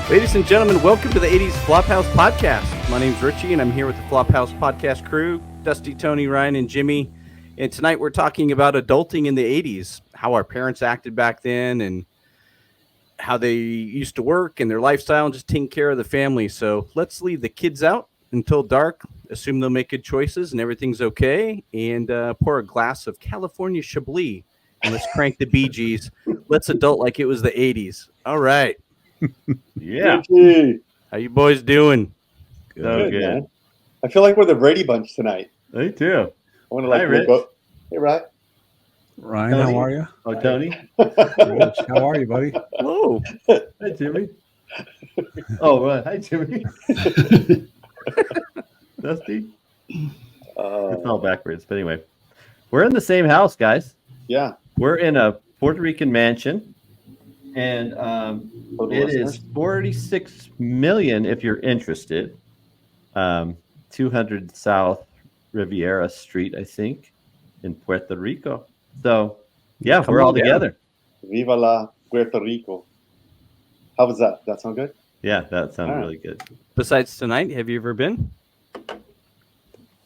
Ladies and gentlemen, welcome to the 80s Flophouse Podcast. My name's Richie, and I'm here with the Flophouse Podcast crew, Dusty, Tony, Ryan, and Jimmy. And tonight we're talking about adulting in the 80s, how our parents acted back then, and how they used to work and their lifestyle and just taking care of the family. So let's leave the kids out until dark, assume they'll make good choices and everything's okay, and pour a glass of California Chablis, and let's crank the Bee Gees. Let's adult like it was the 80s. All right. Yeah. How you boys doing? Good. Man. I feel like we're the Brady Bunch tonight. Me too. I want to like Rich. up. Hey, Ryan. Ryan, Tony. how are you? Oh, Tony. Rich, how are you, buddy? Whoa. Hi, Jimmy. Oh, right. Hi, Jimmy. Dusty. It's all backwards. But anyway, we're in the same house, guys. Yeah. We're in a Puerto Rican mansion. And it is $46 million if you're interested. 200 South Riviera Street, I think, in Puerto Rico. So, yeah, we're all together. Viva la Puerto Rico. How was that? That sound good? Yeah, that sounds All right. really good. Besides tonight, have you ever been?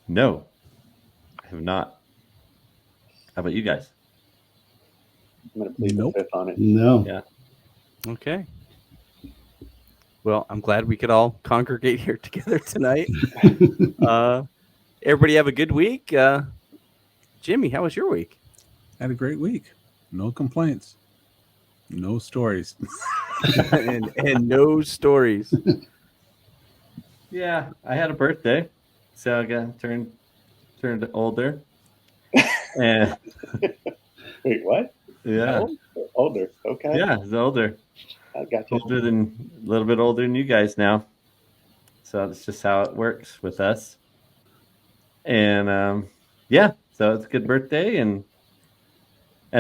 No, I have not. How about you guys? I'm going to plead Nope. the fifth on it. No. Yeah. Okay. Well, I'm glad we could all congregate here together tonight. Everybody have a good week. Jimmy, how was your week? Had a great week. No complaints. No stories. and no stories. Yeah, I had a birthday, so I got turned older. And Wait, what? yeah, Older. Okay. yeah, it's older, I got you. a little bit older than you guys now. So that's just how it works with us. And yeah, so it's a good birthday, and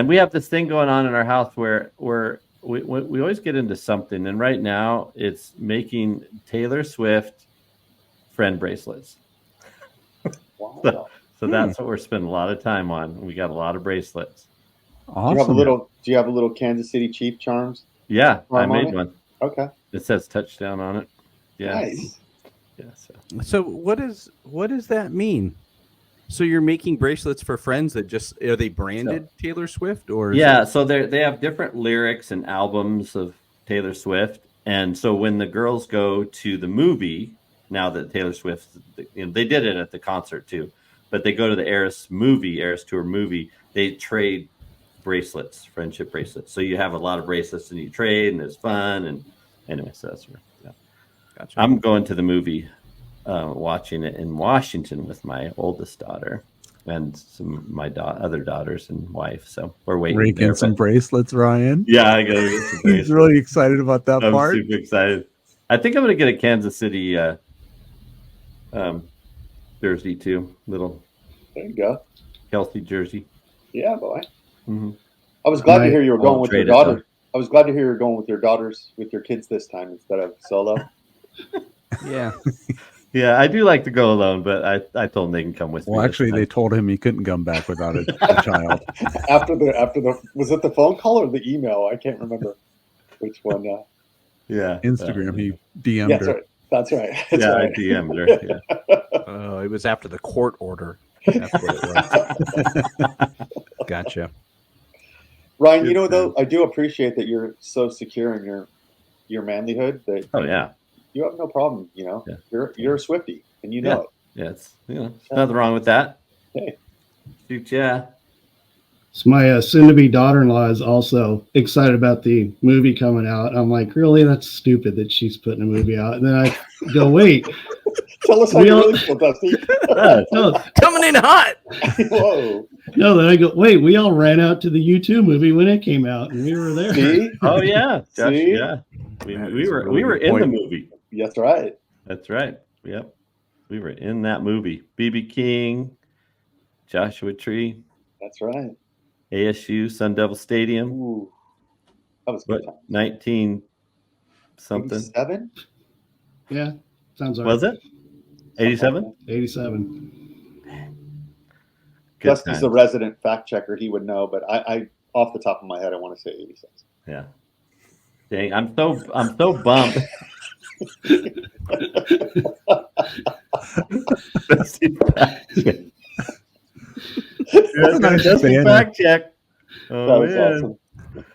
we have this thing going on in our house where we always get into something, and right now it's making Taylor Swift friend bracelets. Wow. So that's what we're spending a lot of time on. We got a lot of bracelets. Awesome. Do you have a little Kansas City Chief charms? Yeah, I Charm on made it? one. Okay. It says touchdown on it. Yeah. Nice. Yeah. So what does that mean? So you're making bracelets for friends that just are they branded Taylor Swift or is Yeah. So they have different lyrics and albums of Taylor Swift, and so when the girls go to the movie, now that Taylor Swift, they did it at the concert too, but they go to the Eras Tour movie, they trade bracelets, friendship bracelets. So you have a lot of bracelets and you trade, and it's fun. And anyway, so that's where. Yeah. Gotcha. I'm going to the movie, watching it in Washington with my oldest daughter and some of my other daughters and wife. So we're waiting. Breaking there, some but- bracelets, Ryan. Yeah, I gotta get some He's bracelets. really excited about that I'm part. super excited. I think I'm gonna get a Kansas City jersey too, little There you go. Kelsey jersey. Yeah, boy. Mm-hmm. I was glad to hear you were going I'll with your trade it, daughter. I was glad to hear you were going with your daughters, with your kids this time instead of solo. Yeah. Yeah, I do like to go alone, but I told them they can come with me. Well, this actually, time. they told him he couldn't come back without a child. after the was it the phone call or the email? I can't remember which one. Yeah, Instagram, he DM'd Yeah, her. that's right. That's yeah, right. I DM'd her. Yeah. Oh, it was after the court order. That's what it was. Gotcha. Ryan, Good though, I do appreciate that you're so secure in your manlyhood that Oh yeah, you have no problem. Yeah. You're a Swiftie, and you know it. yeah. It's nothing wrong with that. Hey. Shoot, yeah. So my soon-to-be daughter-in-law is also excited about the movie coming out. I'm like, really? That's stupid that she's putting a movie out. And then I go, wait. Tell us how We you all- really feel, Dusty. No, Coming in hot. Whoa. no. Then I go, wait. We all ran out to the U2 movie when it came out, and we were there. See? Oh yeah, Josh, See? yeah. We That we is a were really we were good in the point. movie. That's right. That's right. Yep, we were in that movie. BB King, Joshua Tree, That's right. ASU, Sun Devil Stadium. Ooh. That was What, good. 19 something? 87? Yeah, sounds right. Was it 87? 87. Good Dusty's times. the resident fact checker. He would know, but I off the top of my head, I want to say 86. Yeah. Dang, I'm so bummed. Dusty fact check. That's a nice Dusty banner. fact check. That Oh was man.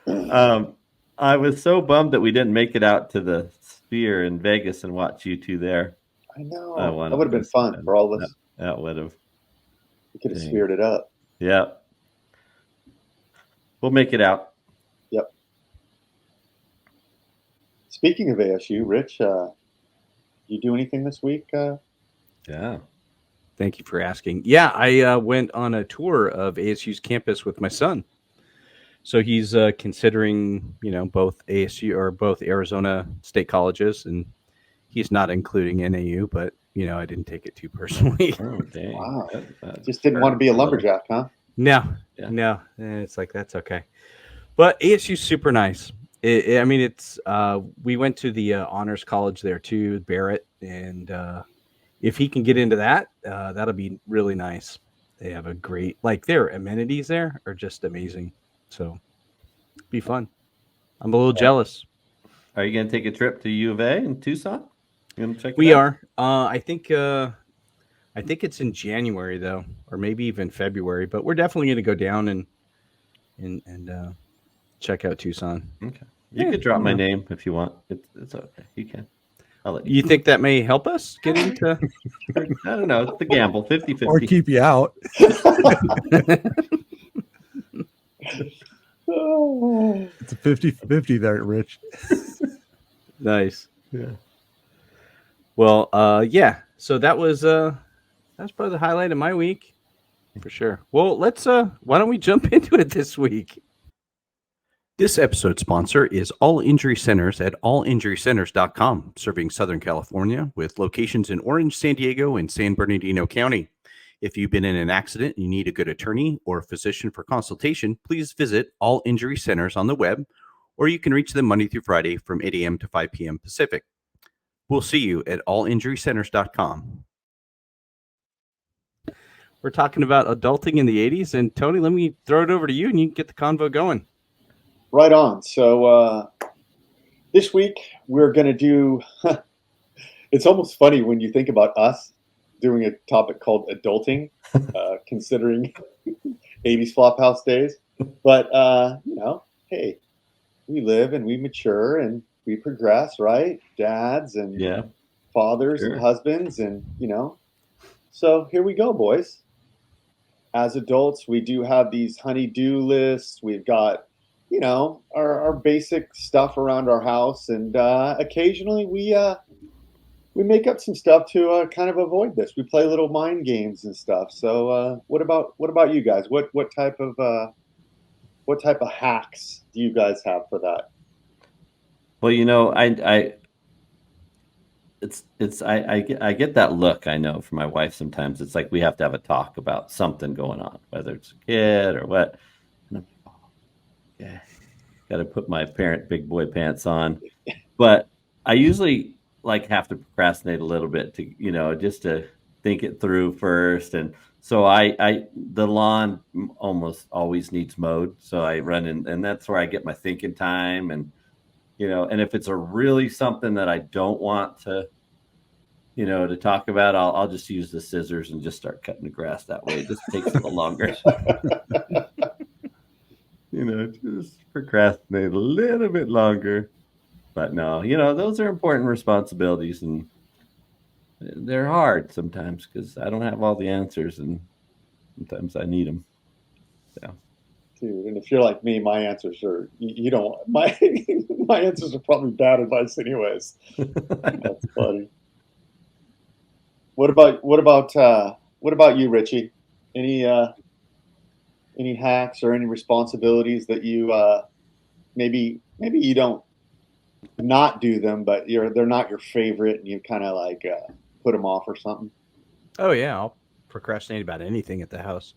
awesome. I was so bummed that we didn't make it out to the Sphere in Vegas and watch you two there. I know. I That wanted would have to been go fun see for all of us. That would have. We could have Dang. speared it up. Yeah. We'll make it out. Yep. Speaking of ASU, Rich, you do anything this week? Yeah. Thank you for asking. Yeah, I went on a tour of ASU's campus with my son. So he's considering, both ASU or both Arizona State colleges, and he's not including NAU, but I didn't take it too personally. Oh, dang. Wow. That Just didn't want to be a hurts little. lumberjack, huh? No, Yeah. no, it's like that's okay. But ASU's super nice. I mean, it's we went to the honors college there too, Barrett, and if he can get into that, that'll be really nice. They have a great their amenities there are just amazing. So be fun. I'm a little jealous. Are you going to take a trip to U of A in Tucson? You going to check it We out? are. I think it's in January though, or maybe even February. But we're definitely going to go down and check out Tucson. Okay. You Yeah, could drop my you know. name if you want. It's okay. You can. I'll let you. You think that may help us get into? I don't know. It's the gamble. 50-50. Or keep you out. Oh. It's a 50-50 there, Rich. Nice. Yeah. Well, yeah. So that's probably the highlight of my week, for sure. Well, let's why don't we jump into it this week? This episode sponsor is All Injury Centers at allinjurycenters.com, serving Southern California with locations in Orange, San Diego, and San Bernardino County. If you've been in an accident and you need a good attorney or a physician for consultation, please visit All Injury Centers on the web, or you can reach them Monday through Friday from 8 a.m. to 5 p.m. Pacific. We'll see you at allinjurycenters.com. We're talking about adulting in the 80s, and Tony, let me throw it over to you, and you can get the convo going. Right on. So this week we're going to do, it's almost funny when you think about us doing a topic called adulting, considering 80s Flophouse days. But, hey, we live and we mature and we progress, right? Dads and Yeah. fathers Sure. and husbands and, So here we go, boys. As adults, we do have these honey-do lists. We've got our basic stuff around our house, and occasionally we make up some stuff to kind of avoid this. We play little mind games and stuff. So what about you guys? What type of hacks do you guys have for that? Well, I get that look, I know, from my wife sometimes. It's like we have to have a talk about something going on, whether it's a kid or what. And I'm like, oh, yeah, got to put my big boy pants on. But I usually have to procrastinate a little bit to, just to think it through first. And so the lawn almost always needs mowed. So I run in, and that's where I get my thinking time. And, and if it's a really something that I don't want to, to talk about, I'll just use the scissors and just start cutting the grass that way. It just takes a little longer. Just procrastinate a little bit longer. But no, those are important responsibilities, and they're hard sometimes because I don't have all the answers, and sometimes I need them. So. Dude, and if you're like me, my answers are you don't my my answers are probably bad advice anyways. That's funny. What about you, Richie? Any hacks or any responsibilities that you maybe you don't not do them, but they're not your favorite, and you kind of put them off or something? Oh yeah, I'll procrastinate about anything at the house,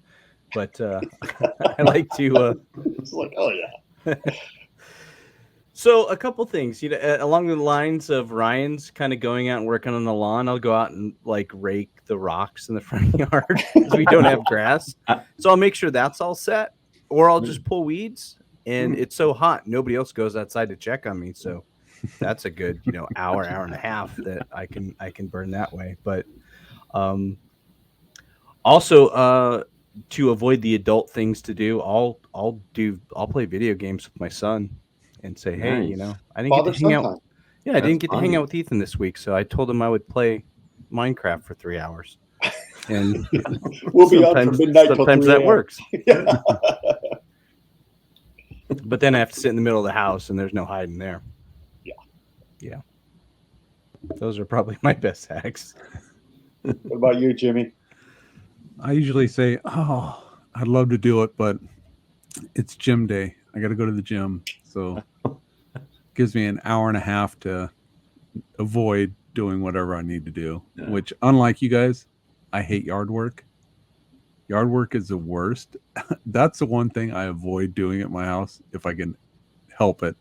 but I like to. It's like, oh yeah. So a couple things, along the lines of Ryan's kind of going out and working on the lawn. I'll go out and rake the rocks in the front yard because we don't have grass. So I'll make sure that's all set, or I'll just pull weeds. And it's so hot, nobody else goes outside to check on me. So that's a good, hour and a half that I can burn that way. But um, also, to avoid the adult things to do, I'll play video games with my son and say, hey, Nice. I didn't get to Father hang son out. time. Yeah, I That's didn't get to hang funny. out with Ethan this week, so I told him I would play Minecraft for 3 hours, and We'll be up from midnight till 3 that a.m. works. Yeah. But then I have to sit in the middle of the house, and there's no hiding there. Yeah. Those are probably my best hacks. What about you, Jimmy? I usually say, "Oh, I'd love to do it, but it's gym day. I got to go to the gym." So it gives me an hour and a half to avoid doing whatever I need to do. Yeah. Which, unlike you guys, I hate yard work. Yard work is the worst. That's the one thing I avoid doing at my house if I can help it.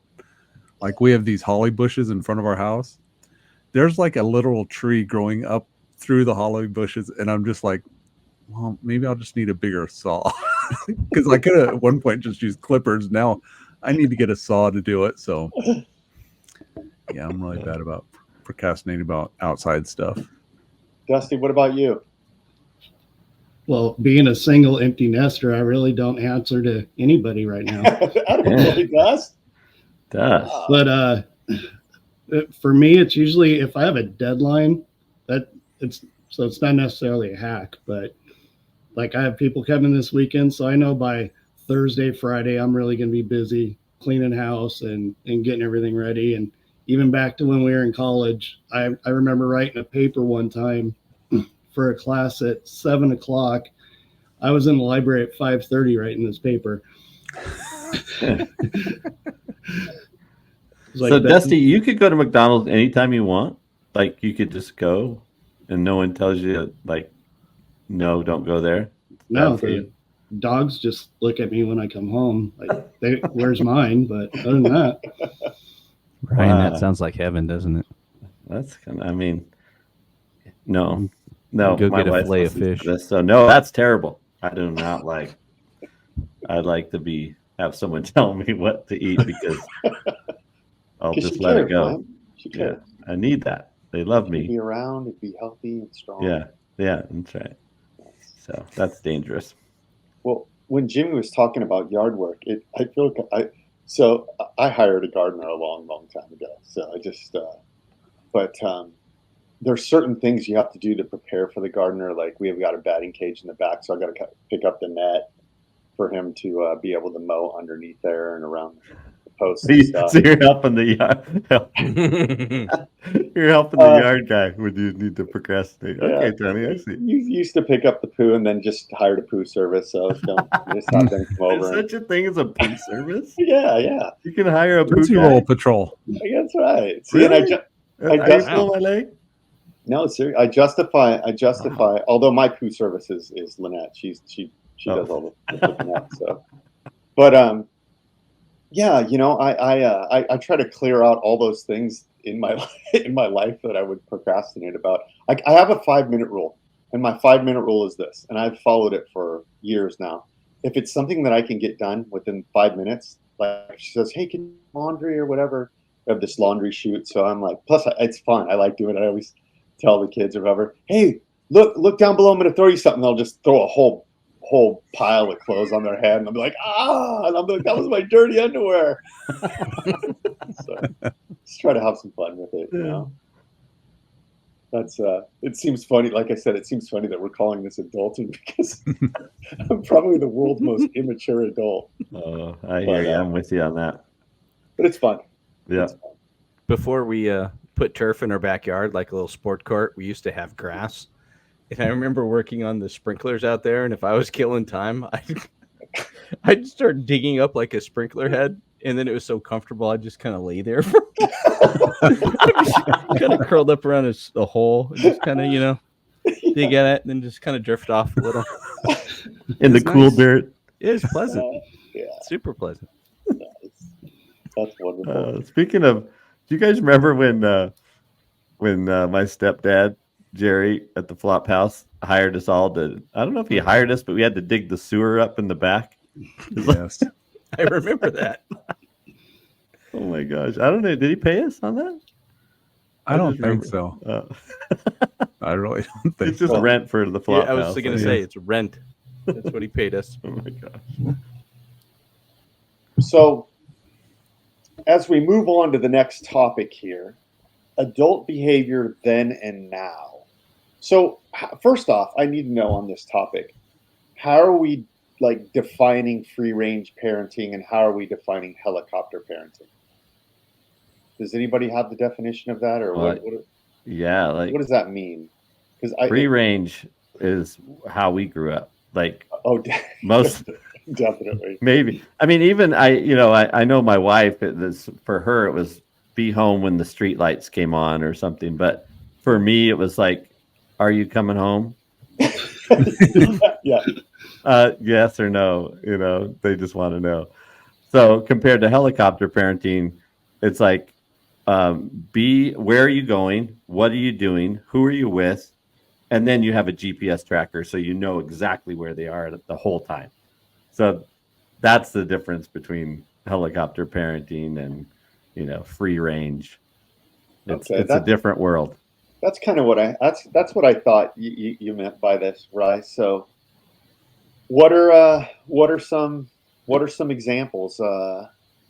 Like we have these holly bushes in front of our house. There's like a literal tree growing up through the holly bushes, and I'm just like, well, maybe I'll just need a bigger saw. Because I could have at one point just used clippers. Now I need to get a saw to do it. So yeah, I'm really bad about procrastinating about outside stuff. Dusty, what about you? Well, being a single empty nester, I really don't answer to anybody right now. Absolutely, Dust. Does. But for me, it's usually if I have a deadline, it's not necessarily a hack, but like I have people coming this weekend, so I know by Thursday, Friday, I'm really going to be busy cleaning house and getting everything ready. And even back to when we were in college, I remember writing a paper one time for a class at 7:00. I was in the library at 5:30 writing this paper. So Dusty, you could go to McDonald's anytime you want. Like you could just go, and no one tells you like, no, don't go there. No, for you. the dogs just look at me when I come home. Like, where's mine? But other than that, Ryan, Wow. that sounds like heaven, doesn't it? That's kind of. I mean, no. My Go get a wife fillet of listens to fish. this, so no, that's terrible. I do not like. I'd like to have someone tell me what to eat because I'll 'Cause just she let it cares, go. man. She Yeah, cares. I need that. They love Be me. around and be healthy and strong. Yeah, that's right. So that's dangerous. Well, when Jimmy was talking about yard work, I feel like I hired a gardener a long, long time ago. So I just, but there's certain things you have to do to prepare for the gardener. Like we've got a batting cage in the back, so I got to pick up the net for him to be able to mow underneath there and around the posts and stuff. So you're helping the yard. You're helping the yard guy when you need to procrastinate. Yeah. Okay, Tony, I see. You used to pick up the poo and then just hired a poo service. So don't just have them come There's over. such a thing as a poo service. Yeah. You can hire a poo Tootsie guy. Roll Patrol. That's right. See, Really? and Are you pulling my leg? no, seriously, I justify. Although my poo service is Lynette. She does all the picking up. So, but yeah, I try to clear out all those things in my life that I would procrastinate about. I have a 5-minute rule, and my 5-minute rule is this, and I've followed it for years now. If it's something that I can get done within 5 minutes, like she says, "Hey, can you do laundry or whatever?" I have this laundry chute, so I'm like, plus it's fun. I like doing it. I always tell the kids or whoever, "Hey, look down below. I'm going to throw you something." They'll just throw a whole pile of clothes on their head, and I'll be like, "Ah!" And I'm like, "That was my dirty underwear." So just try to have some fun with it, That's it seems funny. Like I said, it seems funny that we're calling this adulting because I'm probably the world's most immature adult. Oh, I hear you. I'm with you on that. But it's fun. Yeah. It's fun. Before we put turf in our backyard, like a little sport court, we used to have grass. And I remember working on the sprinklers out there, and if I was killing time, I'd start digging up like a sprinkler head, and then it was so comfortable, I'd just kind of lay there, kind of curled up around a hole, and just kind of, dig at it, and then just kind of drift off a little. In the It's cool nice. dirt. It is pleasant, Yeah, super pleasant. that's wonderful. Speaking of, do you guys remember when my stepdad Jerry at the Flop House hired us all to? I don't know if he hired us, but we had to dig the sewer up in the back. Yes. I remember that. Oh my gosh. I don't know. Did he pay us on that? I don't just think remember- so. I really don't think It's just so. rent for the Yeah, flop I was house. going to guess. say it's rent. That's what he paid us. Oh my gosh. So, as we move on to the next topic here, adult behavior then and now. So, first off, I need to know on this topic, how are we like defining free range parenting and how are we defining helicopter parenting? Does anybody have the definition of that, or Yeah, like what does that mean? Because free range is how we grew up. Like oh, most definitely. maybe. I mean, even I know my wife, for her it was be home when the street lights came on or something. But for me it was like, are you coming home? Yeah. Yes or no, they just want to know. So compared to helicopter parenting, it's like, where are you going? What are you doing? Who are you with? And then you have a GPS tracker, so you know exactly where they are the whole time. So that's the difference between helicopter parenting and free range. It's a different world. That's kind of that's what I thought you meant by this, right? So what are some examples?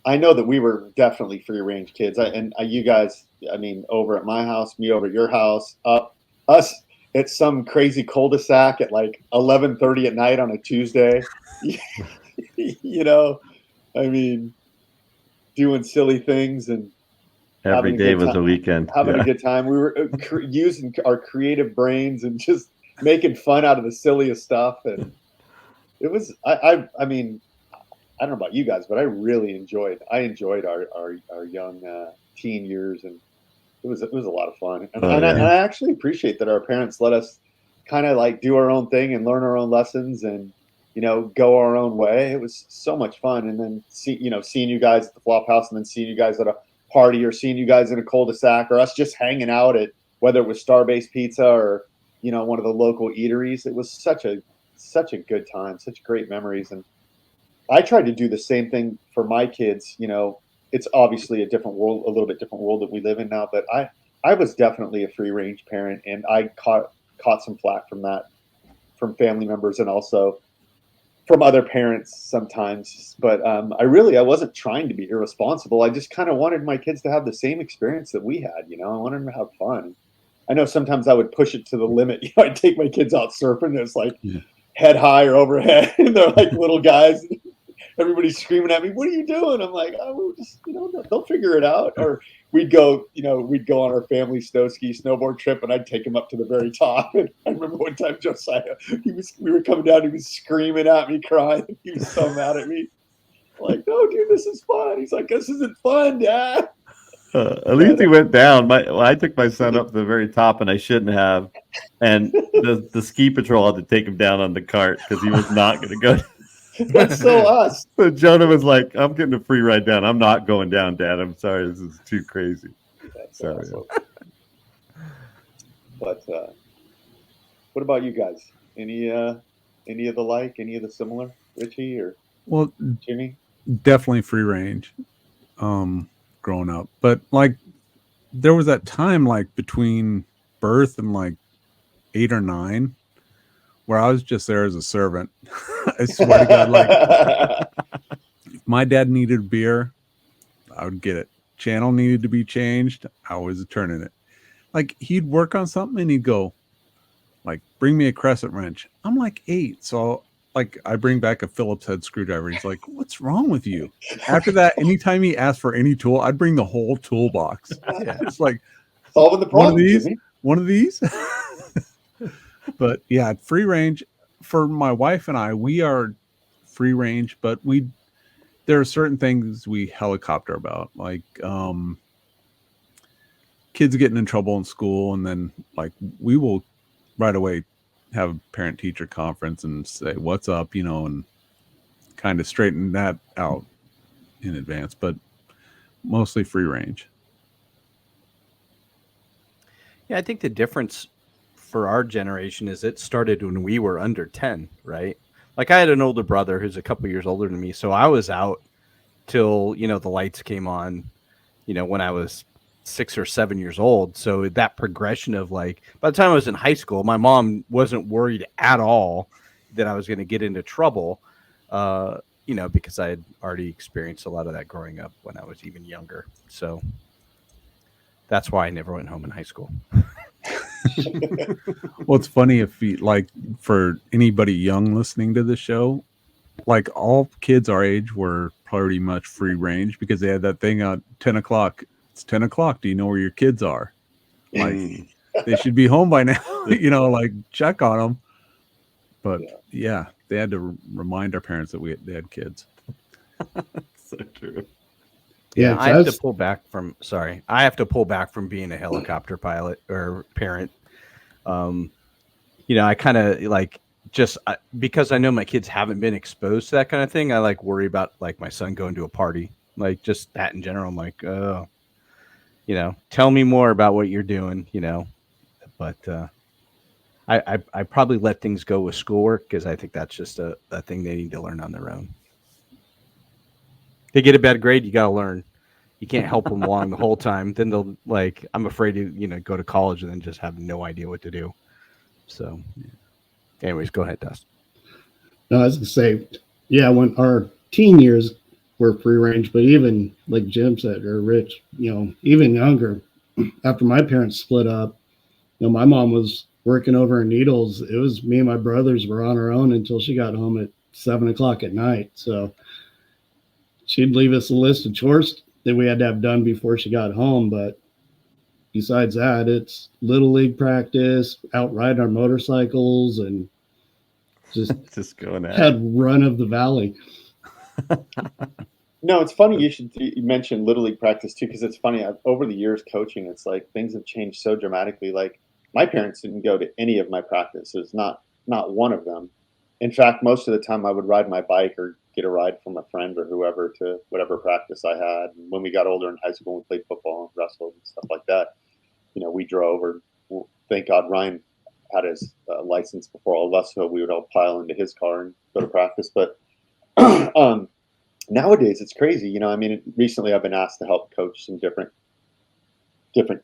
I know that we were definitely free range kids, you guys. I mean, over at my house, me over at your house, us at some crazy cul-de-sac at like 11:30 at night on a Tuesday. I mean, doing silly things and Every day was a weekend. having a good time. We were using our creative brains and just making fun out of the silliest stuff, and it was. I mean, I don't know about you guys, but I really enjoyed our young teen years, and it was a lot of fun. And, I actually appreciate that our parents let us kind of like do our own thing and learn our own lessons and go our own way. It was so much fun. And then seeing you guys at the flop house, and then seeing you guys at a party, or seeing you guys in a cul-de-sac, or us just hanging out at whether it was Starbase Pizza or one of the local eateries. It was such a good time, such great memories. And I tried to do the same thing for my kids. It's obviously a different world, a little bit different world that we live in now, but I was definitely a free range parent, and I caught some flack from that, from family members and also from other parents sometimes. But I wasn't trying to be irresponsible. I just kind of wanted my kids to have the same experience that we had. I wanted them to have fun. I know sometimes I would push it to the limit. I'd take my kids out surfing, and it's like head high or overhead, and they're like little guys. Everybody's screaming at me, "What are you doing?" I'm like, "Oh, we're just, they'll figure it out." Or we'd go on our family snowboard trip, and I'd take him up to the very top. And I remember one time Josiah, we were coming down, he was screaming at me, crying. He was so mad at me. I'm like, "No, dude, this is fun." He's like, "This isn't fun, Dad." At least he went down. I took my son up to the very top, and I shouldn't have. And the ski patrol had to take him down on the cart because he was not going to go. That's so us. So Jonah was like, "I'm getting a free ride down. I'm not going down, Dad. I'm sorry. This is too crazy." That's so awesome. But what about you guys? Any of the similar, Richie or Jimmy? Definitely free range. Growing up, but like there was that time like between birth and like 8 or 9 where I was just there as a servant. I swear to God, like if my dad needed beer, I would get it. Channel needed to be changed, I was turning it. Like he'd work on something and he'd go like, "Bring me a crescent wrench." I'm like 8, so like I bring back a Phillips head screwdriver. He's like, "What's wrong with you?" After that, anytime he asked for any tool, I'd bring the whole toolbox. Yeah. It's like solving the problem. One of these. But yeah, free range for my wife and I, we are free range, but there are certain things we helicopter about, like kids getting in trouble in school, and then like we will right away have a parent teacher conference and say what's up, and kind of straighten that out in advance, but mostly free range. Yeah, I think the difference for our generation is it started when we were under 10, right? Like I had an older brother who's a couple years older than me, so I was out till, the lights came on, when I was 6 or 7 years old. So that progression of like, by the time I was in high school, my mom wasn't worried at all that I was going to get into trouble, because I had already experienced a lot of that growing up when I was even younger. So that's why I never went home in high school. Well, it's funny if you like for anybody young listening to the show, like all kids our age were pretty much free range because they had that thing at 10 o'clock. It's 10 o'clock. Do you know where your kids are? Like they should be home by now, like check on them. But yeah, they had to remind our parents that they had kids. So true. Yeah, I have to pull back from. Sorry, I have to pull back from being a helicopter pilot or parent. I kind of like just because I know my kids haven't been exposed to that kind of thing. I like worry about like my son going to a party, like just that in general. I'm like, oh, tell me more about what you're doing, But I probably let things go with schoolwork because I think that's just a thing they need to learn on their own. They get a bad grade, you got to learn. You can't help them along the whole time. Then they'll like, I'm afraid to, go to college and then just have no idea what to do. So, anyways, go ahead, Dust. No, I was going to say, yeah, when our teen years were free range, but even like Jim said, or Rich, even younger, after my parents split up, my mom was working over in Needles. It was me and my brothers were on our own until she got home at 7 o'clock at night. So she'd leave us a list of chores that we had to have done before she got home. But besides that, it's little league practice, out riding our motorcycles, and just going at had run of the valley. No, it's funny you mentioned little league practice too, because it's funny. Over the years coaching, it's like things have changed so dramatically. Like my parents didn't go to any of my practices, not one of them. In fact, most of the time I would ride my bike or get a ride from a friend or whoever to whatever practice I had. And when we got older in high school, we played football and wrestled and stuff like that. We drove, or thank God Ryan had his license before all of us, so we would all pile into his car and go to practice. But nowadays it's crazy. Recently I've been asked to help coach some different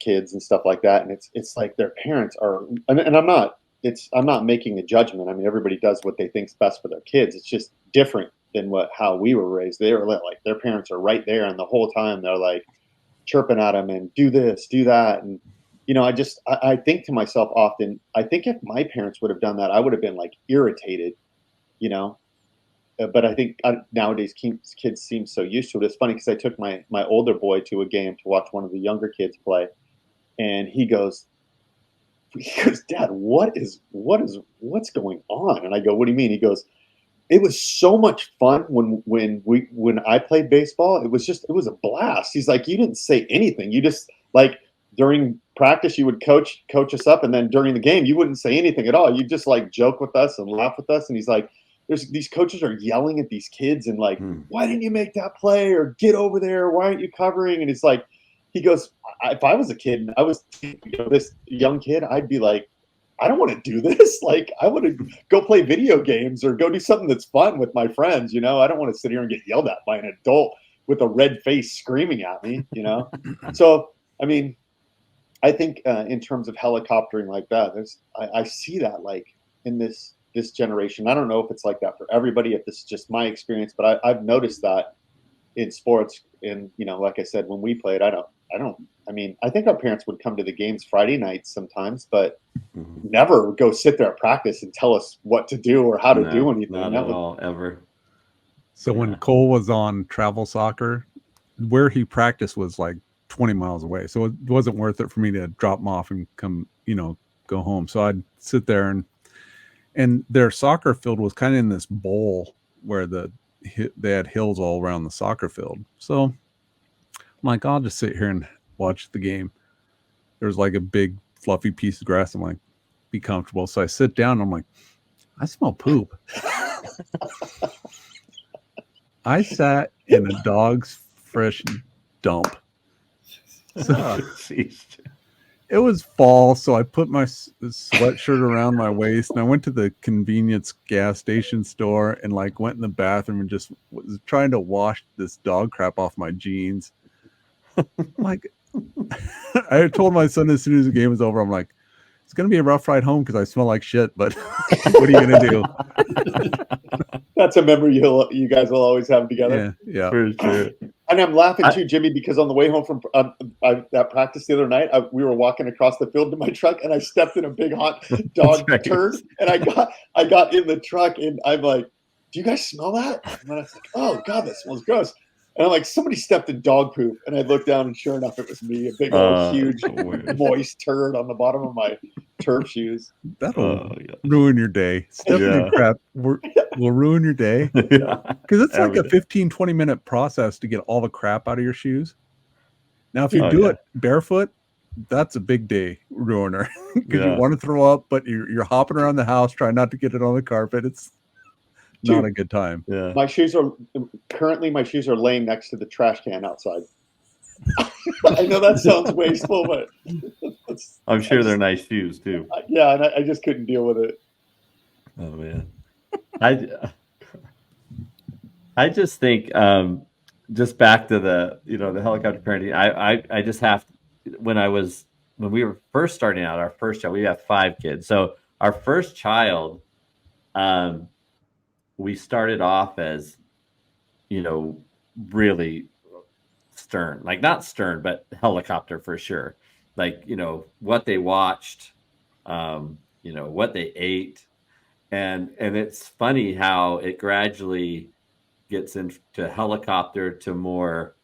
kids and stuff like that, and it's like their parents are, and I'm not making a judgment. I mean, everybody does what they think's best for their kids. It's just different than how we were raised. They were like their parents are right there, and the whole time they're like chirping at them and do this, do that, and I think to myself often, I think if my parents would have done that, I would have been like irritated, But I think nowadays kids seem so used to it. It's funny because I took my older boy to a game to watch one of the younger kids play, and he goes, "Dad, what's going on?" And I go, "What do you mean?" He goes, "It was so much fun when I played baseball. It was a blast." He's like, "You didn't say anything. You just like during practice you would coach us up, and then during the game you wouldn't say anything at all. You just like joke with us and laugh with us." And he's like, these coaches are yelling at these kids and like, "Why didn't you make that play?" or "Get over there. Why aren't you covering?" And it's like, he goes, "If I was a kid and I was this young kid, I'd be like, I don't want to do this. Like, I want to go play video games or go do something that's fun with my friends. I don't want to sit here and get yelled at by an adult with a red face screaming at me, So, I mean, I think in terms of helicoptering like that, I see that like in this generation. I don't know if it's like that for everybody, if this is just my experience, but I've noticed that in sports. And, like I said, when we played, I think our parents would come to the games Friday nights sometimes, but never go sit there at practice and tell us what to do or how to do anything. Not at all, ever. So when Cole was on travel soccer, where he practiced was like 20 miles away. So it wasn't worth it for me to drop him off and come, go home. So I'd sit there and their soccer field was kind of in this bowl where they had hills all around the soccer field. So I'm like, I'll just sit here and watch the game. There's like a big fluffy piece of grass. I'm like, be comfortable. So I sit down and I'm like, I smell poop. I sat in a dog's fresh dump. So, it was fall, so I put my sweatshirt around my waist, and I went to the convenience gas station store and like went in the bathroom and just was trying to wash this dog crap off my jeans. Like, I told my son as soon as the game was over, I'm like, it's gonna be a rough ride home because I smell like shit, but what are you gonna do? That's a memory you guys will always have together. Yeah. For sure. And I'm laughing too, Jimmy, because on the way home from that practice the other night, we were walking across the field to my truck, and I stepped in a big hot dog right. turd, and I got in the truck, and I'm like, "Do you guys smell that?" And I was like, "Oh God, that smells gross." And I'm like, "Somebody stepped in dog poop," and I looked down, and sure enough, it was me, a big old huge moist turd on the bottom of my turf shoes. That'll ruin your day. Stepping in crap will ruin your day. Because it's like a 15-20 minute process to get all the crap out of your shoes. Now, if you do it barefoot, that's a big day ruiner. Because you want to throw up, but you're hopping around the house trying not to get it on the carpet. It's not a good time. Yeah. My shoes are laying next to the trash can outside. I know that sounds wasteful, but I'm sure they're nice shoes too. Yeah, and I just couldn't deal with it. Oh man, I just think just back to the the helicopter parenting. I just have when we were first starting out, our first child, we have 5 kids. So our first child, we started off as really stern, like not stern, but helicopter for sure. Like, what they watched, what they ate. And it's funny how it gradually gets into helicopter to more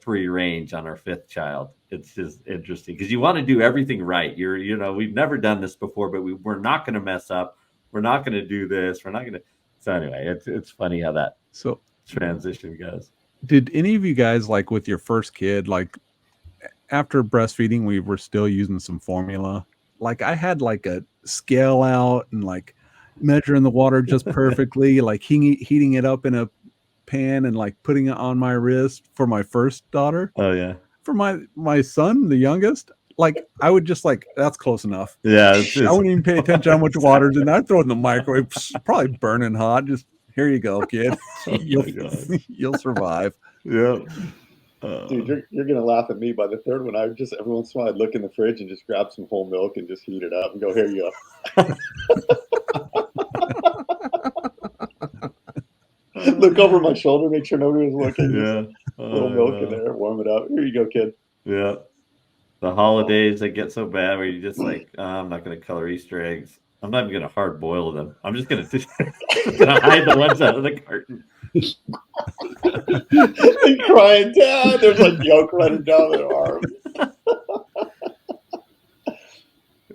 free range on our 5th child. It's just interesting because you want to do everything right. We've never done this before, but we're not going to mess up. We're not going to do this. We're not going to. So anyway, it's funny how that transition goes. Did any of you guys, like with your first kid, like after breastfeeding, we were still using some formula? Like I had like a scale out and like measuring the water just perfectly, like heating it up in a pan and like putting it on my wrist for my first daughter. Oh yeah. For my son, the youngest, like I would just like, that's close enough. Yeah. I wouldn't even pay attention how much water's in. I'd throw it in the microwave, probably burning hot. Just here you go, kid. You'll survive. Yeah. Dude, you're gonna laugh at me. By the third one, I just every once in a while I'd look in the fridge and just grab some whole milk and just heat it up and go, here you go. Look over my shoulder, make sure nobody was looking. Yeah. Little milk in there, warm it up. Here you go, kid. Yeah. The holidays, they get so bad where you just like, I'm not going to color Easter eggs. I'm not even going to hard boil them. I'm just going to hide the ones out of the carton. And crying down. There's like yolk running down their arm.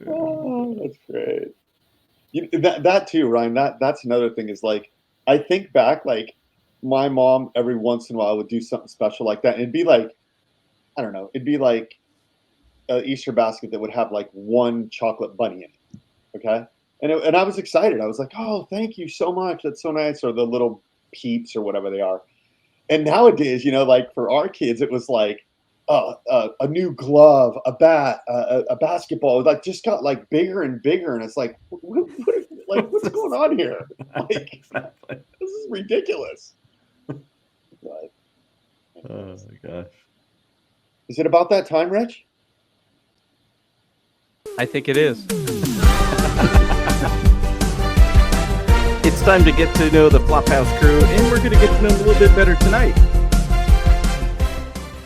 Oh, that's great. That too, Ryan. That's another thing is like, I think back, like my mom every once in a while would do something special like that. And it'd be like, I don't know, it'd be like an Easter basket that would have like one chocolate bunny in it. Okay. And I was excited. I was like, oh, thank you so much. That's so nice. Or the little peeps or whatever they are. And nowadays, like for our kids, it was like a new glove, a bat, a basketball. Like just got like bigger and bigger. And it's like, what's going on here? Like, exactly. This is ridiculous. But, oh my gosh. Is it about that time, Rich? I think it is. It's time to get to know the Flophouse crew, and we're going to get to know them a little bit better tonight.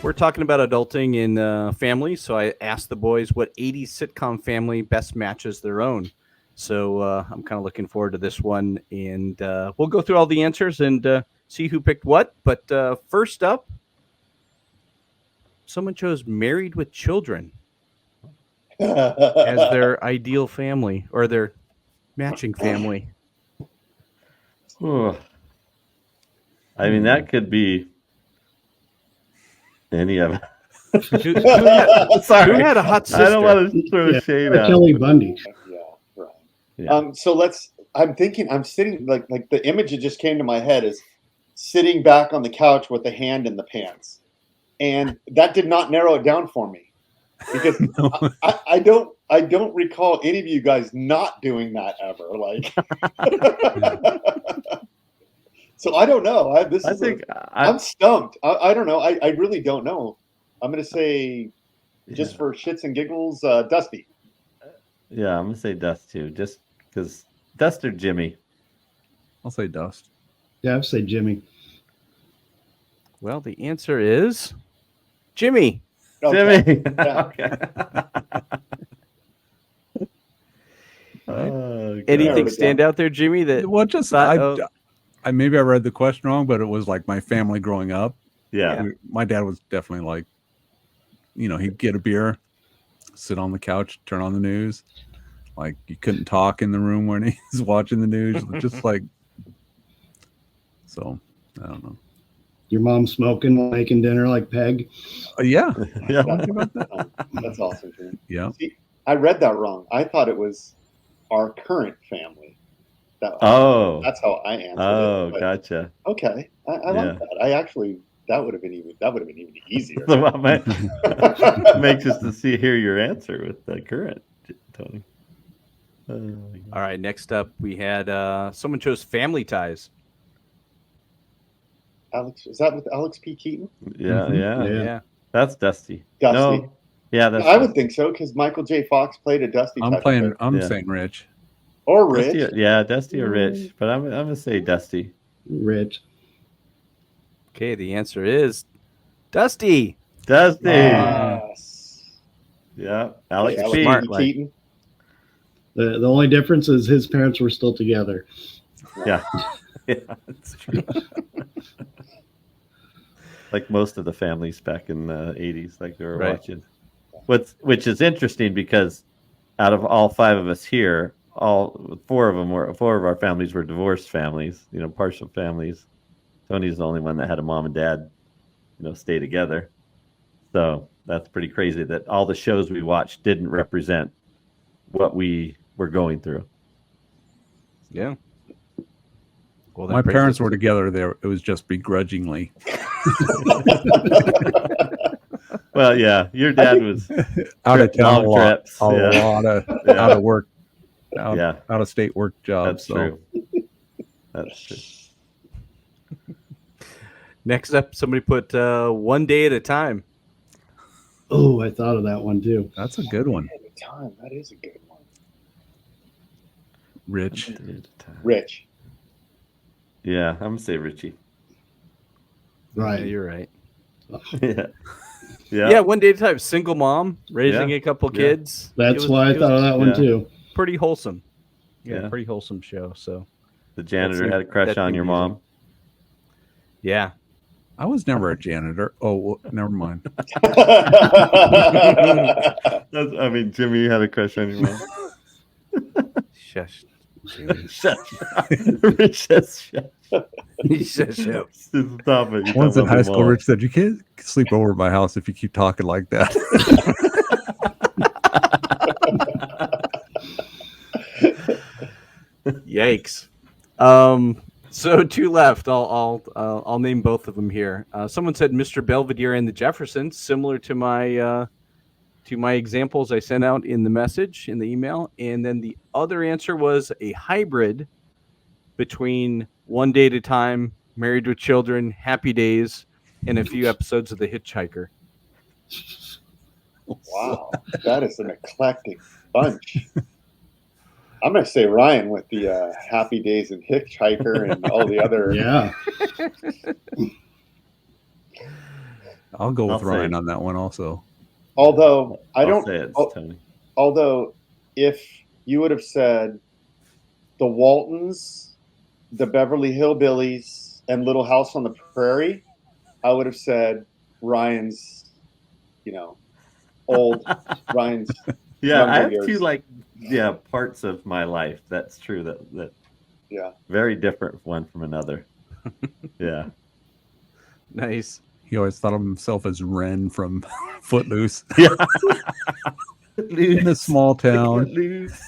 We're talking about adulting in families, so I asked the boys what 80s sitcom family best matches their own. So I'm kind of looking forward to this one, and we'll go through all the answers and see who picked what. But first up, someone chose Married with Children as their ideal family or their matching family. I mean, that could be any of it. Who had a hot sister? I don't want to throw shade out. Kelly Bundy. Yeah, right. Yeah. So I'm sitting like the image that just came to my head is sitting back on the couch with the hand in the pants. And that did not narrow it down for me. Because No. I don't recall any of you guys not doing that ever. Like, so I don't know. I'm stumped. I don't know. I really don't know. I'm going to say, just for shits and giggles, Dusty. Yeah, I'm gonna say Dust too, just because Dust or Jimmy. I'll say Dust. Yeah, I'd say Jimmy. Well, the answer is Jimmy. Okay. Jimmy. Yeah. Okay. Oh, Anything God. stand out there, Jimmy? That Well, just thought, I maybe I read the question wrong, but it was like my family growing up. Yeah. My dad was definitely like, he'd get a beer, sit on the couch, turn on the news. Like you couldn't talk in the room when he was watching the news, just like. So I don't know. Your mom smoking while making dinner like Peg. Yeah, Yeah. That's awesome, Jimmy. yeah. See, I read that wrong. I thought it was our current family. Oh. That's how I answered Oh, it. But, gotcha. okay, I like that. I actually that would have been even easier. So I'm anxious to hear your answer with the current, Tony. All right, next up we had someone chose Family Ties. Alex, is that with Alex P. Keaton? Yeah, Yeah. Yeah. That's Dusty. Dusty. No. Yeah, that's I would think so because Michael J. Fox played a Dusty. I'm type of character. I'm Yeah. saying Rich. Or Rich. Dusty, yeah, Dusty or Rich, but I'm gonna say Dusty. Rich. Okay, the answer is Dusty. Dusty. Yes. Yeah, Alex Okay, P. Smart, like- Keaton. The only difference is his parents were still together. Yeah, yeah, that's true. Like most of the families back in the 80s, like they were Right. watching. Which is interesting because out of all five of us here, four of our families were divorced families, partial families. Tony's the only one that had a mom and dad, stay together. So that's pretty crazy that all the shows we watched didn't represent what we were going through. Yeah. Well, My parents were together there. It was just begrudgingly. Well, yeah, your dad was Out of town long trips. a Yeah. lot of Yeah. out of work, out Yeah, of state work jobs. that's true. That's true. Next up, somebody put One Day at a Time. Oh, I thought of that one too. That's a good one. At the time, that is a good one. Rich. Rich. Yeah, I'm gonna say Richie. Right. Yeah, you're right. Yeah. Yeah, One Day at a Time. Single mom, raising a couple Yeah. kids. That's why I thought of that one yeah. too. Pretty wholesome. Yeah. Pretty wholesome show. So, The janitor That's- had a crush that's on your amazing. mom. yeah. I was never a janitor. Oh, well, never mind. Jimmy had a crush on your mom. Shush. Jimmy. Shut. Rich says shut. Shush. Stop it. You're Once talking in high about school, your Rich said, "You can't sleep over at my house if you keep talking like that." Yikes. So two left. I'll name both of them here. Someone said Mr. Belvedere and the Jeffersons, similar to my examples I sent out in the message in the email. And then the other answer was a hybrid between One Day at a Time, Married with Children, Happy Days, and a few episodes of The Hitchhiker. Wow, that is an eclectic bunch. I'm going to say Ryan with the Happy Days and Hitchhiker and all the other. Yeah. I'll go with I'll say- Ryan on that one also. Although I'll say it's Tony. Although if you would have said the Waltons, the Beverly Hillbillies, and Little House on the Prairie, I would have said Ryan's, old Ryan's. Yeah, I have years. two parts of my life. That's true. That Yeah. very different one from another. Yeah. Nice. He always thought of himself as Ren from Footloose. Yeah. In a small town.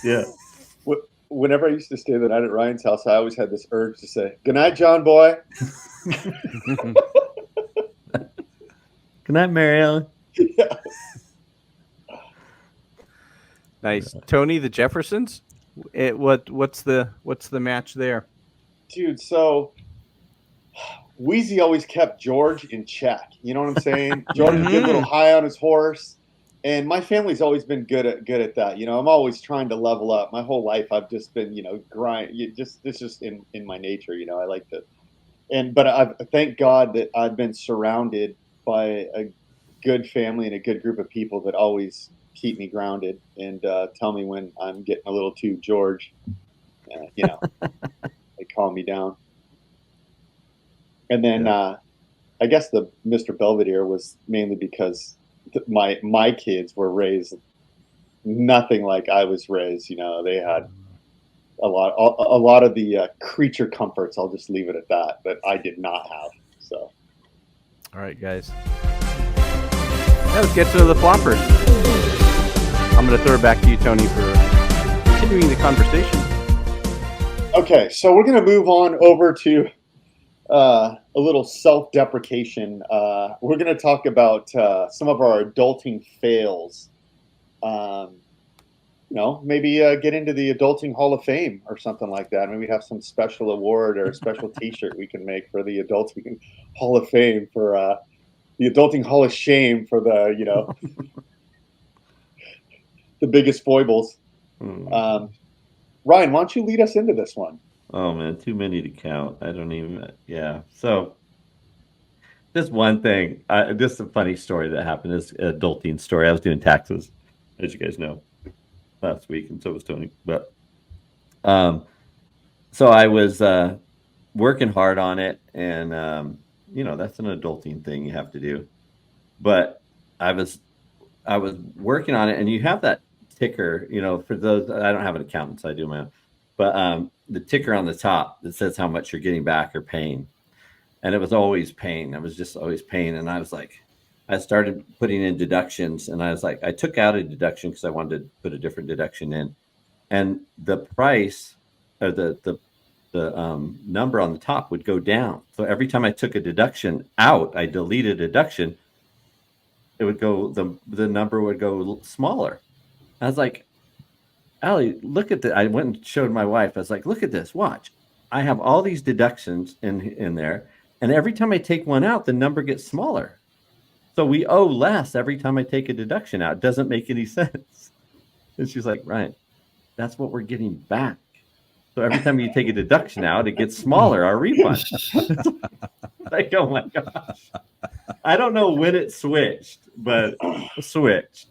Yeah. Whenever I used to stay the night at Ryan's house, I always had this urge to say, "Good night, John boy." Good night, Mary Ellen. Yeah. Nice. Tony, the Jeffersons. What's the match there? Dude, so Wheezy always kept George in check. You know what I'm saying? George would get a little high on his horse, and my family's always been good at that. I'm always trying to level up. My whole life, I've just been grind. It's just in my nature. I like to, but I thank God that I've been surrounded by a good family and a good group of people that always keep me grounded and tell me when I'm getting a little too George. They calm me down. And then I guess the Mr. Belvedere was mainly because my kids were raised nothing like I was raised. They had a lot of the creature comforts. I'll just leave it at that I did not have. So, all right, guys. Now let's get to the floppers. I'm going to throw it back to you, Tony, for continuing the conversation. Okay, so we're going to move on over to a little self-deprecation. We're going to talk about some of our adulting fails. Maybe get into the Adulting Hall of Fame or something like that. Maybe have some special award or a special T-shirt we can make for the Adulting Hall of Fame, for the Adulting Hall of Shame for the the biggest foibles. Ryan, why don't you lead us into this one? Oh man, too many to count. I don't even. Yeah. So, just one thing. This is a funny story that happened. This adulting story. I was doing taxes, as you guys know, last week, and so was Tony. But, so I was working hard on it, and that's an adulting thing you have to do. But I was working on it, and you have that ticker. For those, I don't have an accountant, so I do my own. But the ticker on the top that says how much you're getting back or paying. And it was always paying. I was just always paying. And I was like, I started putting in deductions, and I was like, I took out a deduction because I wanted to put a different deduction in. And the price or the number on the top would go down. So every time I took a deduction out, I deleted a deduction, it would go, the number would go smaller. I was like, Allie, look at that. I went and showed my wife. I was like, look at this. Watch. I have all these deductions in there. And every time I take one out, the number gets smaller. So we owe less every time I take a deduction out. It doesn't make any sense. And she's like, Ryan, that's what we're getting back. So every time you take a deduction out, it gets smaller, our refund. Like, oh my gosh. I don't know when it switched, but it switched.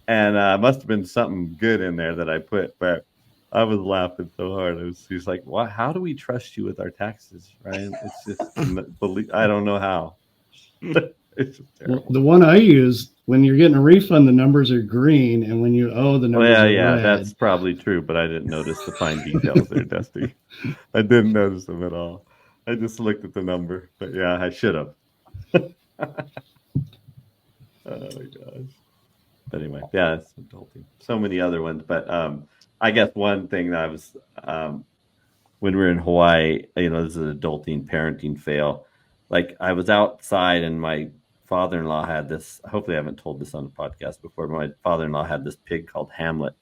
And must have been something good in there that I put, but I was laughing so hard. She's like, "Why? How do we trust you with our taxes, Ryan? It's just, I don't know how." It's just terrible. The one I use, when you're getting a refund, the numbers are green, and when you owe, the numbers are red. That's probably true, but I didn't notice the fine details there, Dusty. I didn't notice them at all. I just looked at the number, but yeah, I should have. Oh my gosh. But anyway, yeah, it's adulting. So many other ones, but I guess one thing that I was when we were in Hawaii, this is an adulting parenting fail. Like, I was outside, and my father-in-law had this. Hopefully, I haven't told this on the podcast before. But my father-in-law had this pig called Hamlet,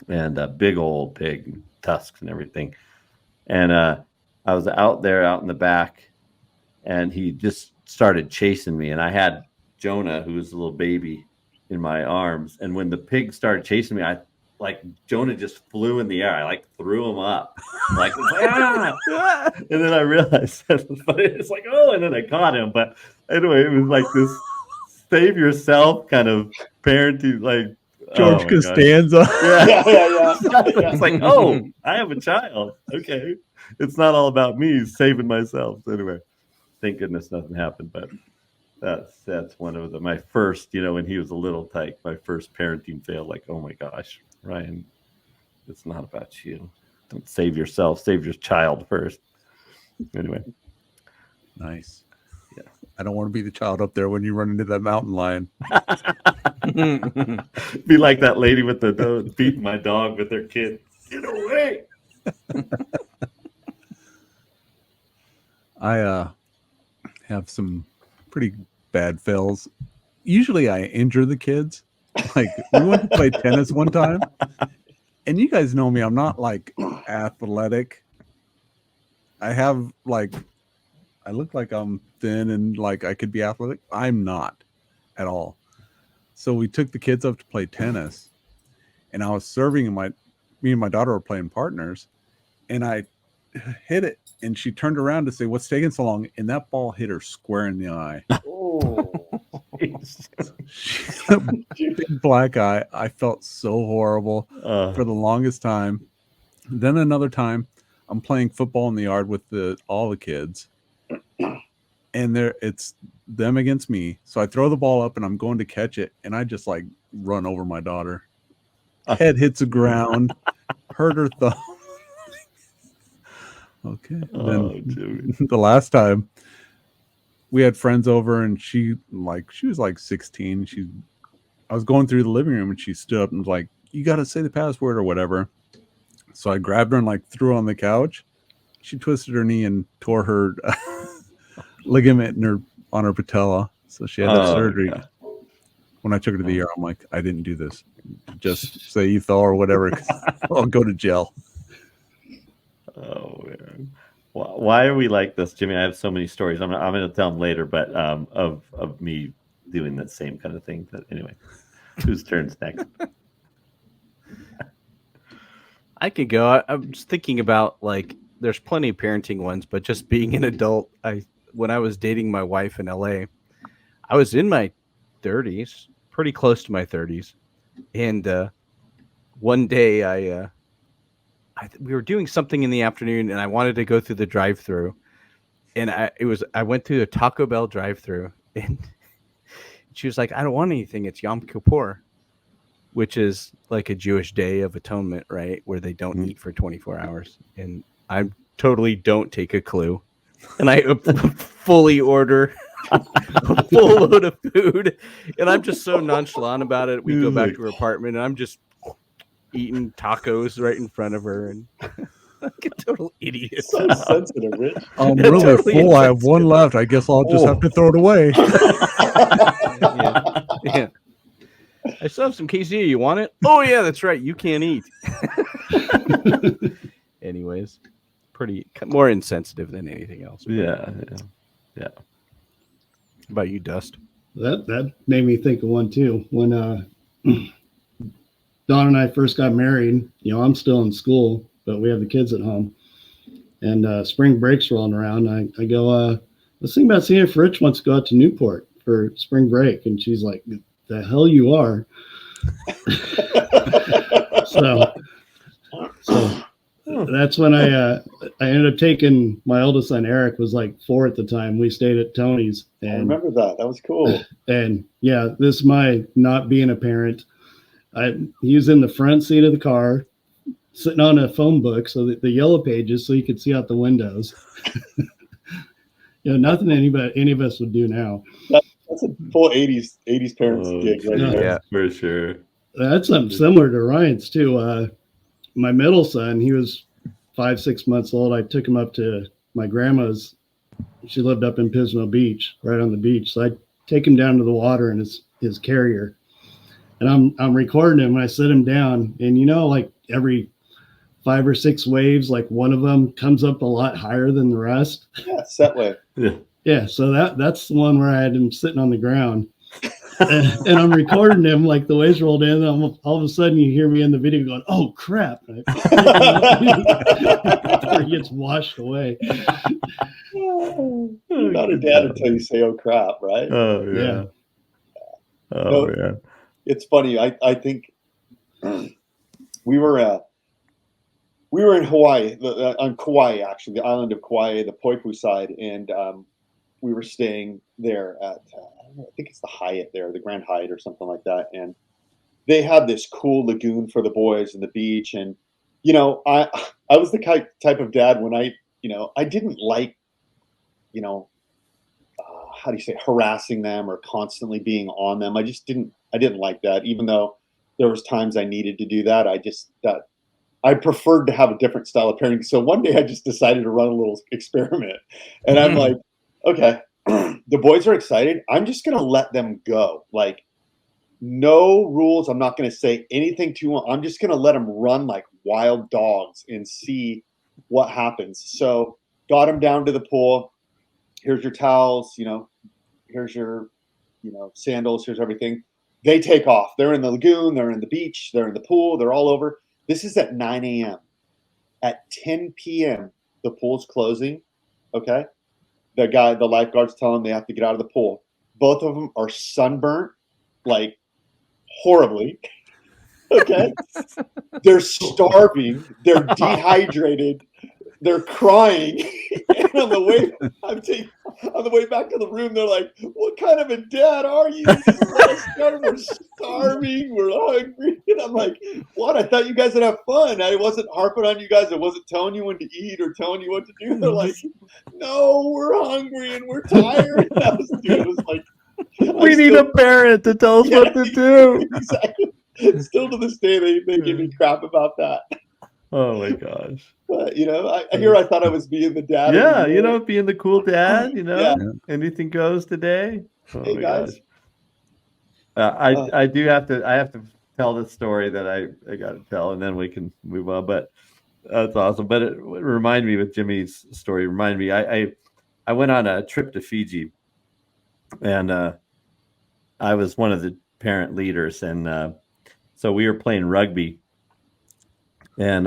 and a big old pig, tusks and everything. And I was out there, out in the back, and he just started chasing me. And I had Jonah, who was a little baby, in my arms, and when the pig started chasing me, Jonah just flew in the air. I threw him up, ah! And then I realized it's like, oh, and then I caught him. But anyway, it was like this save yourself kind of parenting, like George Costanza. Yeah. It's like, oh, I have a child. Okay, it's not all about me saving myself. So anyway, thank goodness nothing happened, but. That's one of my first, when he was a little tyke, my first parenting fail. Like, oh my gosh, Ryan, it's not about you. Don't save yourself, save your child first. Anyway. Nice. Yeah. I don't want to be the child up there when you run into that mountain lion. Be like that lady with the beating my dog with their kid. Get away. I have some pretty bad fails. Usually I injure the kids, Like we went to play tennis one time, and you guys know me. I'm not like athletic. I have like I look like I'm thin and like I could be athletic. I'm not at all. So we took the kids up to play tennis, and I was serving, and me and my daughter were playing partners, and I hit it, and she turned around to say, "What's taking so long?" And that ball hit her square in the eye. Oh, She had a big black eye. I felt so horrible for the longest time. Then another time, I'm playing football in the yard with all the kids, and it's them against me. So I throw the ball up, and I'm going to catch it, and I just like run over my daughter. Head hits the ground, hurt her thumb. Okay. Then the last time we had friends over, and she was like 16. I was going through the living room, and she stood up and was like, "You got to say the password or whatever." So I grabbed her and like threw her on the couch. She twisted her knee and tore her ligament on her patella. So she had to have surgery. God. When I took her to the ER, I'm like, "I didn't do this. Just say you fell or whatever. I'll go to jail." Oh man. Why are we like this, Jimmy? I have so many stories. I'm going to tell them later, but of me doing that same kind of thing. But anyway, whose turn's next? I could go. I'm just thinking about like there's plenty of parenting ones, but just being an adult. When I was dating my wife in LA, I was in my 30s, pretty close to my 30s, and one day we were doing something in the afternoon, and I wanted to go through the drive-through, and I went through a Taco Bell drive-through, and she was like, "I don't want anything. It's Yom Kippur," which is like a Jewish day of atonement, right? Where they don't eat for 24 hours. And I totally don't take a clue. And I fully order a full load of food. And I'm just so nonchalant about it. We go back to her apartment, and I'm just eating tacos right in front of her. And like a total idiot. So sensitive, Rich. I'm really totally full. I have one left. I guess I'll just have to throw it away. Yeah. I still have some quesadilla. You want it? Oh, yeah, that's right. You can't eat. Anyways, pretty more insensitive than anything else. Yeah. How about you, Dust? That made me think of one, too. When Dawn and I first got married, I'm still in school, but we have the kids at home. And spring break's rolling around. I go, let's think about seeing if Rich wants to go out to Newport for spring break. And she's like, "The hell you are." so that's when I ended up taking my oldest son. Eric was like 4 at the time. We stayed at Tony's. And, I remember that. That was cool. And yeah, this is my not being a parent. He was in the front seat of the car, sitting on a phone book, so that the yellow pages, so you could see out the windows. Nothing any of us would do now. That's a full 80s parents gig right there. Yeah, for sure. That's something similar to Ryan's too. My middle son, he was 5-6 months old. I took him up to my grandma's. She lived up in Pismo Beach, right on the beach. So I take him down to the water in his carrier, and I'm recording him. And I sit him down, and like every 5 or 6 waves, like one of them comes up a lot higher than the rest. Yeah, set wave. Yeah, so that's the one where I had him sitting on the ground, and I'm recording him like the waves rolled in. And all of a sudden, you hear me in the video going, "Oh crap!" Before he gets washed away. You're not a dad until you say, "Oh crap!" Right? Oh yeah. Oh yeah. It's funny. I think we were in Hawaii, on Kauai, actually, the island of Kauai, the Poipu side, and we were staying there at, I think it's the Hyatt there, the Grand Hyatt or something like that. And they had this cool lagoon for the boys and the beach. And, I was the type of dad when I didn't like, how do you say, harassing them or constantly being on them. I didn't like that, even though there was times I needed to do that. I preferred to have a different style of parenting. So one day I just decided to run a little experiment. And I'm like, okay, the boys are excited. I'm just going to let them go. Like, no rules. I'm not going to say anything to them. I'm just going to let them run like wild dogs and see what happens. So got them down to the pool. Here's your towels, here's your, sandals, here's everything. They take off. They're in the lagoon, they're in the beach, they're in the pool, they're all over. This is at 9 a.m. At 10 p.m., the pool's closing. Okay. The lifeguards tell them they have to get out of the pool. Both of them are sunburnt, like horribly. Okay. They're starving. They're dehydrated. They're crying. And on the way back to the room, they're like, "What kind of a dad are you? We're starving. We're hungry." And I'm like, "What? I thought you guys would have fun. I wasn't harping on you guys. I wasn't telling you when to eat or telling you what to do." They're like, "No, we're hungry and we're tired." And it was like, We need a parent to tell us what to do. Exactly. Still to this day, they give me crap about that. Oh my gosh. But I thought I was being the dad. Yeah, being the cool dad, Yeah. anything goes today. Oh Hey my guys. gosh. I have to tell this story that I got to tell, and then we can move on. But that's awesome. But it reminded me with Jimmy's story. Reminded me, I went on a trip to Fiji, and I was one of the parent leaders, and so we were playing rugby, and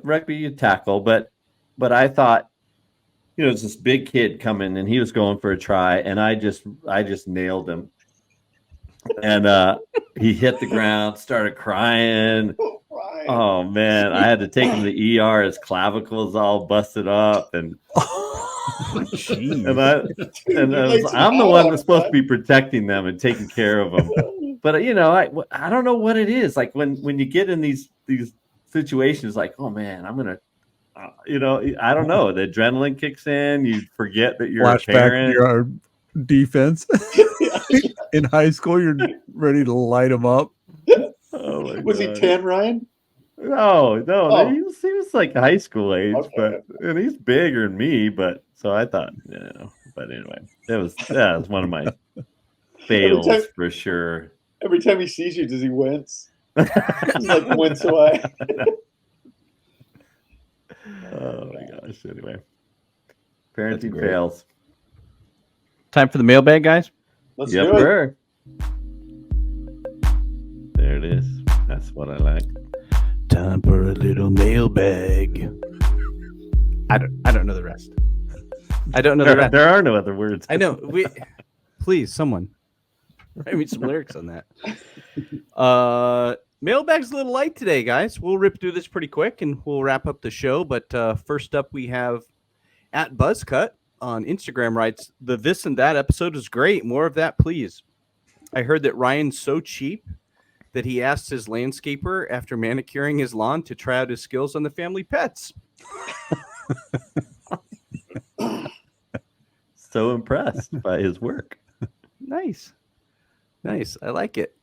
rugby you tackle, but I thought, it's this big kid coming, and he was going for a try, and I just nailed him, and he hit the ground, started crying. Oh man, I had to take him to the ER. His clavicles all busted up, and I'm the one that's supposed to be protecting them and taking care of them. But I don't know what it is. Like when you get in these situations, like, oh man, I'm gonna, I don't know. The adrenaline kicks in. You forget that you're Flashback a parent. Your defense in high school. You're ready to light them up. Oh my Was God. he 10, Ryan? No. Oh. He was like high school age, Okay. and he's bigger than me. But so I thought, But anyway, that was one of my fails for sure. Every time he sees you, does he wince? He's like wince away. Oh my gosh. Anyway, parenting fails. Time for the mailbag, guys. Let's do it. Sir. There it is. That's what I like. Time for a little mailbag. I don't know the rest. I don't know the rest. There are no other words. I know. Please, someone write me some lyrics on that. Mailbag's a little light today, guys. We'll rip through this pretty quick and we'll wrap up the show. But first up, we have at Buzzcut on Instagram writes, "The This and That episode is great. More of that, please. I heard that Ryan's so cheap that he asked his landscaper after manicuring his lawn to try out his skills on the family pets." So impressed by his work. Nice. I like it.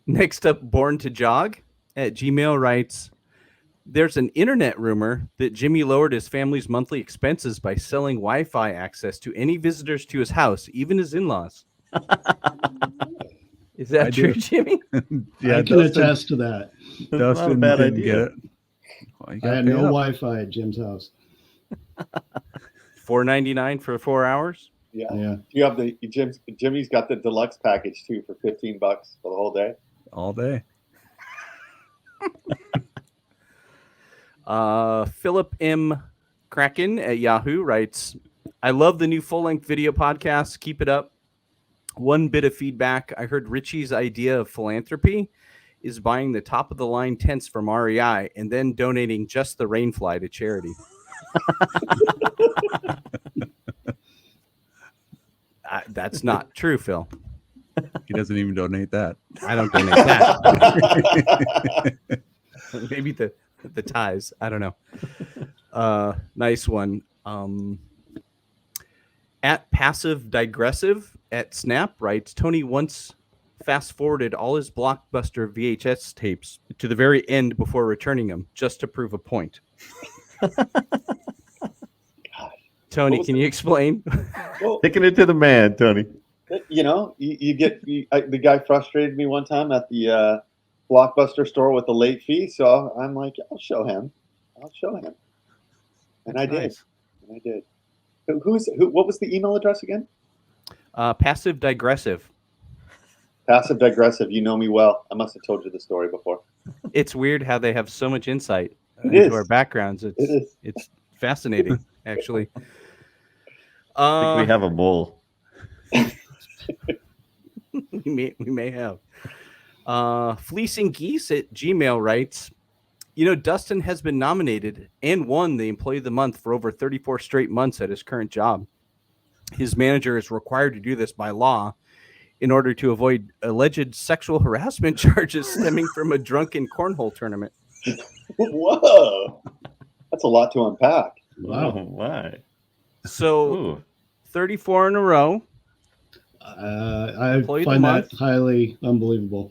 Next up, Born to Jog at Gmail writes, "There's an internet rumor that Jimmy lowered his family's monthly expenses by selling Wi-Fi access to any visitors to his house, even his in-laws." Is that true, Jimmy? Yeah, I can attest to that. Dustin didn't get it. I had no Wi-Fi at Jim's house. $4.99 for 4 hours. Yeah. You have Jimmy's got the deluxe package too for $15 for the whole day. All day. Philip M. Kraken at Yahoo writes, "I love the new full-length video podcast. Keep it up. One bit of feedback. I heard Richie's idea of philanthropy is buying the top-of-the-line tents from REI and then donating just the rainfly to charity." That's not true, Phil. He doesn't even donate that. I don't donate that. Maybe the ties. I don't know. Nice one. At Passive Digressive at Snap writes, "Tony once fast forwarded all his Blockbuster VHS tapes to the very end before returning them just to prove a point." Tony, can you explain? Well, Taking it to the man, Tony. you know, the guy frustrated me one time at the Blockbuster store with the late fee. So I'm like, I'll show him. And I did. Nice. And I did. What was the email address again? Passive digressive. Passive digressive. You know me well. I must have told you the story before. It's weird how they have so much insight It into is. our backgrounds. It is. It's fascinating, actually. I think we have a mole. we may have. Fleecing Geese at Gmail writes, Dustin has been nominated and won the Employee of the Month for over 34 straight months at his current job. His manager is required to do this by law in order to avoid alleged sexual harassment charges stemming from a drunken cornhole tournament. Whoa. That's a lot to unpack. Wow. Oh, why? So, Ooh. 34 in a row. I Employee of the find that month. highly unbelievable.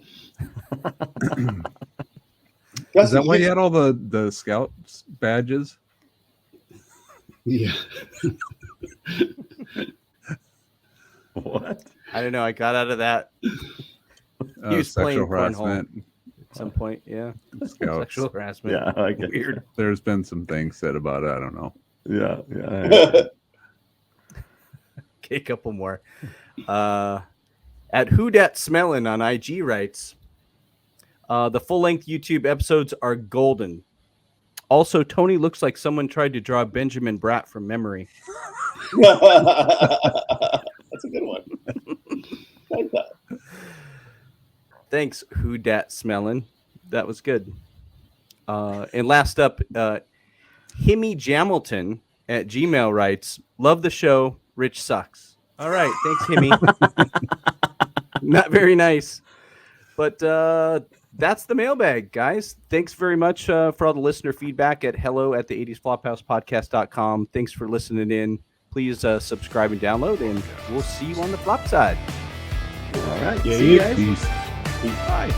Is that why you had all the scout badges? Yeah. What? I don't know. I got out of that He was playing Sexual harassment. at some point. Yeah. Scouts. Sexual harassment. Yeah, I guess. Weird. There's been some things said about it. I don't know. Yeah. Okay, a couple more. At Who Dat Smellin' on IG writes, the full-length YouTube episodes are golden. Also, Tony looks like someone tried to draw Benjamin Bratt from memory. That's a good one. I like that. Thanks, Who Dat Smellin'. That was good. And last up, Himmy Jamilton at Gmail writes, love the show. Rich sucks. All right. Thanks, Himmy. Not very nice. But that's the mailbag, guys. Thanks very much for all the listener feedback at hello@the80sflophousepodcast.com. Thanks for listening in. Please subscribe and download, and we'll see you on the flop side. All right. Yeah, See you guys. Peace. Bye.